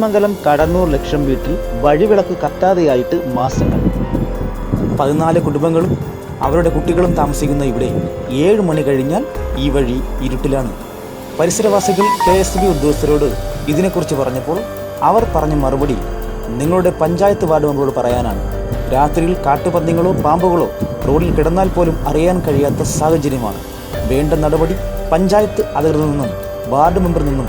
മംഗലം കടന്നൂർ ലക്ഷം വീട്ടിൽ വഴിവിളക്ക് കത്താതെയായിട്ട് മാസങ്ങൾ. 14 കുടുംബങ്ങളും അവരുടെ കുട്ടികളും താമസിക്കുന്ന ഇവിടെ 7 മണി കഴിഞ്ഞാൽ ഈ വഴി ഇരുട്ടിലാണ്. പരിസരവാസികൾ KSB ഉദ്യോഗസ്ഥരോട് ഇതിനെക്കുറിച്ച് പറഞ്ഞപ്പോൾ അവർ പറഞ്ഞ മറുപടി നിങ്ങളുടെ പഞ്ചായത്ത് വാർഡ് മെമ്പറോട് പറയാനാണ്. രാത്രിയിൽ കാട്ടുപന്നികളോ പാമ്പുകളോ റോഡിൽ കിടന്നാൽ പോലും അറിയാൻ കഴിയാത്ത സാഹചര്യമാണ്. വേണ്ട നടപടി പഞ്ചായത്ത് അധികൃതരിൽ നിന്നും വാർഡ് മെമ്പറിൽ നിന്നും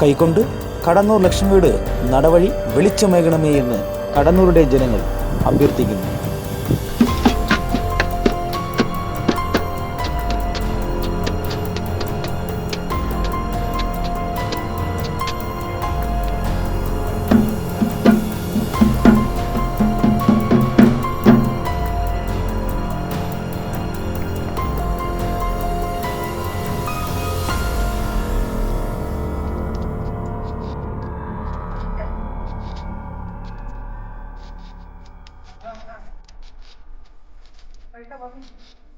കൈക്കൊണ്ട് കടന്നൂർ ലക്ഷം വീട് നടവഴി വെളിച്ചമേകണമേ എന്ന് കടന്നൂരുടെ ജനങ്ങൾ അഭ്യർത്ഥിക്കുന്നു. Ahorita vamos.